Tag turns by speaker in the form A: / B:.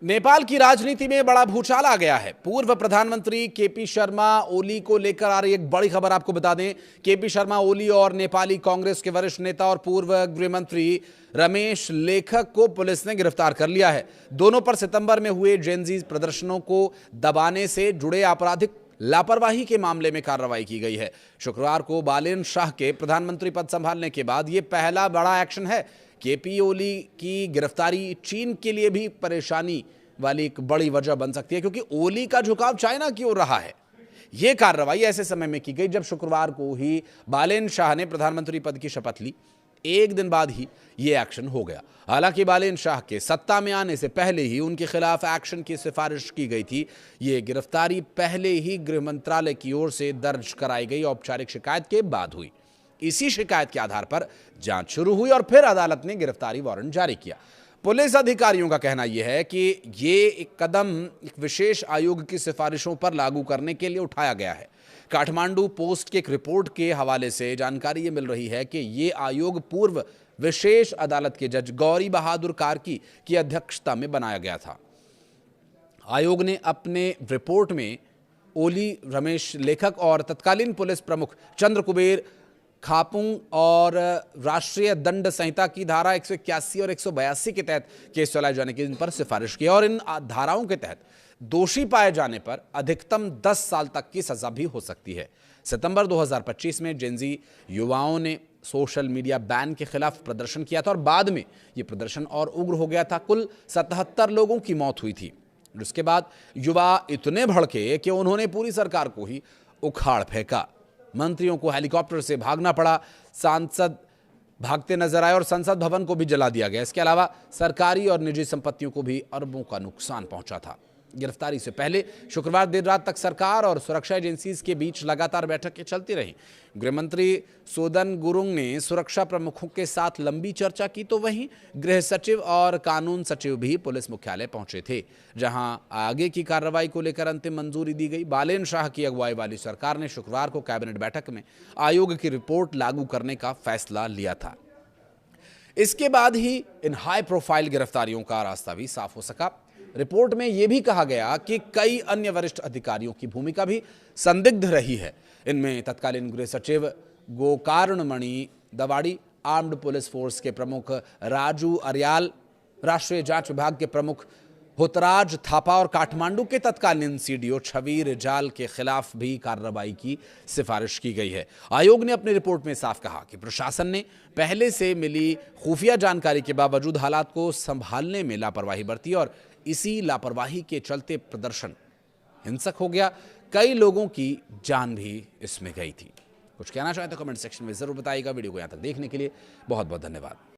A: नेपाल की राजनीति में बड़ा भूचाल आ गया है। पूर्व प्रधानमंत्री केपी शर्मा ओली को लेकर आ रही एक बड़ी खबर आपको बता दें। केपी शर्मा ओली और नेपाली कांग्रेस के वरिष्ठ नेता और पूर्व गृह मंत्री रमेश लेखक को पुलिस ने गिरफ्तार कर लिया है। दोनों पर सितंबर में हुए जेनजी प्रदर्शनों को दबाने से जुड़े आपराधिक लापरवाही के मामले में कार्रवाई की गई है। शुक्रवार को बालेन शाह के प्रधानमंत्री पद संभालने के बाद यह पहला बड़ा एक्शन है। केपी ओली की गिरफ्तारी चीन के लिए भी परेशानी वाली एक बड़ी वजह बन सकती है, क्योंकि ओली का झुकाव चाइना की ओर रहा है। यह कार्रवाई ऐसे समय में की गई जब शुक्रवार को ही बालेन शाह ने प्रधानमंत्री पद की शपथ ली। एक दिन बाद ही यह एक्शन हो गया। हालांकि बालेन शाह के सत्ता में आने से पहले ही उनके खिलाफ एक्शन की सिफारिश की गई थी। यह गिरफ्तारी पहले ही गृह मंत्रालय की ओर से दर्ज कराई गई औपचारिक शिकायत के बाद हुई। इसी शिकायत के आधार पर जांच शुरू हुई और फिर अदालत ने गिरफ्तारी वारंट जारी किया। पुलिस अधिकारियों का कहना यह है कि ये एक कदम एक विशेष आयोग की सिफारिशों पर लागू करने के लिए उठाया गया है। काठमांडू पोस्ट की एक रिपोर्ट के हवाले से जानकारी ये मिल रही है कि ये आयोग पूर्व विशेष अदालत के जज गौरी बहादुर कार्की की अध्यक्षता में बनाया गया था। आयोग ने अपने रिपोर्ट में ओली, रमेश लेखक और तत्कालीन पुलिस प्रमुख चंद्र कुबेर खापुंग और राष्ट्रीय दंड संहिता की धारा 181 और 182 के तहत केस चलाए जाने की इन पर सिफारिश की और इन धाराओं के तहत दोषी पाए जाने पर अधिकतम 10 साल तक की सजा भी हो सकती है। सितंबर 2025 में जेनजी युवाओं ने सोशल मीडिया बैन के खिलाफ प्रदर्शन किया था और बाद में यह प्रदर्शन और उग्र हो गया था। कुल 77 लोगों की मौत हुई थी। उसके बाद युवा इतने भड़के कि उन्होंने पूरी सरकार को ही उखाड़ फेंका। मंत्रियों को हेलीकॉप्टर से भागना पड़ा, सांसद भागते नजर आए और संसद भवन को भी जला दिया गया। इसके अलावा सरकारी और निजी संपत्तियों को भी अरबों का नुकसान पहुंचा था। गिरफ्तारी से पहले शुक्रवार देर रात तक सरकार और सुरक्षा एजेंसीज के बीच लगातार बैठकें चलती रहीं। गृहमंत्री सोदन गुरुंग ने सुरक्षा प्रमुखों के साथ लंबी चर्चा की, तो वहीं गृह सचिव और कानून सचिव भी पुलिस मुख्यालय पहुंचे थे, जहां आगे की कार्रवाई को लेकर अंतिम मंजूरी दी गई। बालेन शाह की अगुवाई वाली सरकार ने शुक्रवार को कैबिनेट बैठक में आयोग की रिपोर्ट लागू करने का फैसला लिया था। इसके बाद ही इन हाई प्रोफाइल गिरफ्तारियों का रास्ता भी साफ हो सका। रिपोर्ट में यह भी कहा गया कि कई अन्य वरिष्ठ अधिकारियों की भूमिका भी संदिग्ध रही है। इनमें तत्कालीन गृह सचिव गोकारणमणि दवाड़ी, आर्म्ड पुलिस फोर्स के प्रमुख राजू अरियाल, राष्ट्रीय जांच विभाग के प्रमुख होतराज थापा और काठमांडू के तत्कालीन सीडीओ छवि रिजाल के खिलाफ भी कार्रवाई की सिफारिश की गई है। आयोग ने अपनी रिपोर्ट में साफ कहा कि प्रशासन ने पहले से मिली खुफिया जानकारी के बावजूद हालात को संभालने में लापरवाही बरती और इसी लापरवाही के चलते प्रदर्शन हिंसक हो गया। कई लोगों की जान भी इसमें गई थी। कुछ कहना चाहें तो कमेंट सेक्शन में जरूर बताइएगा। वीडियो को यहां तक देखने के लिए बहुत बहुत धन्यवाद।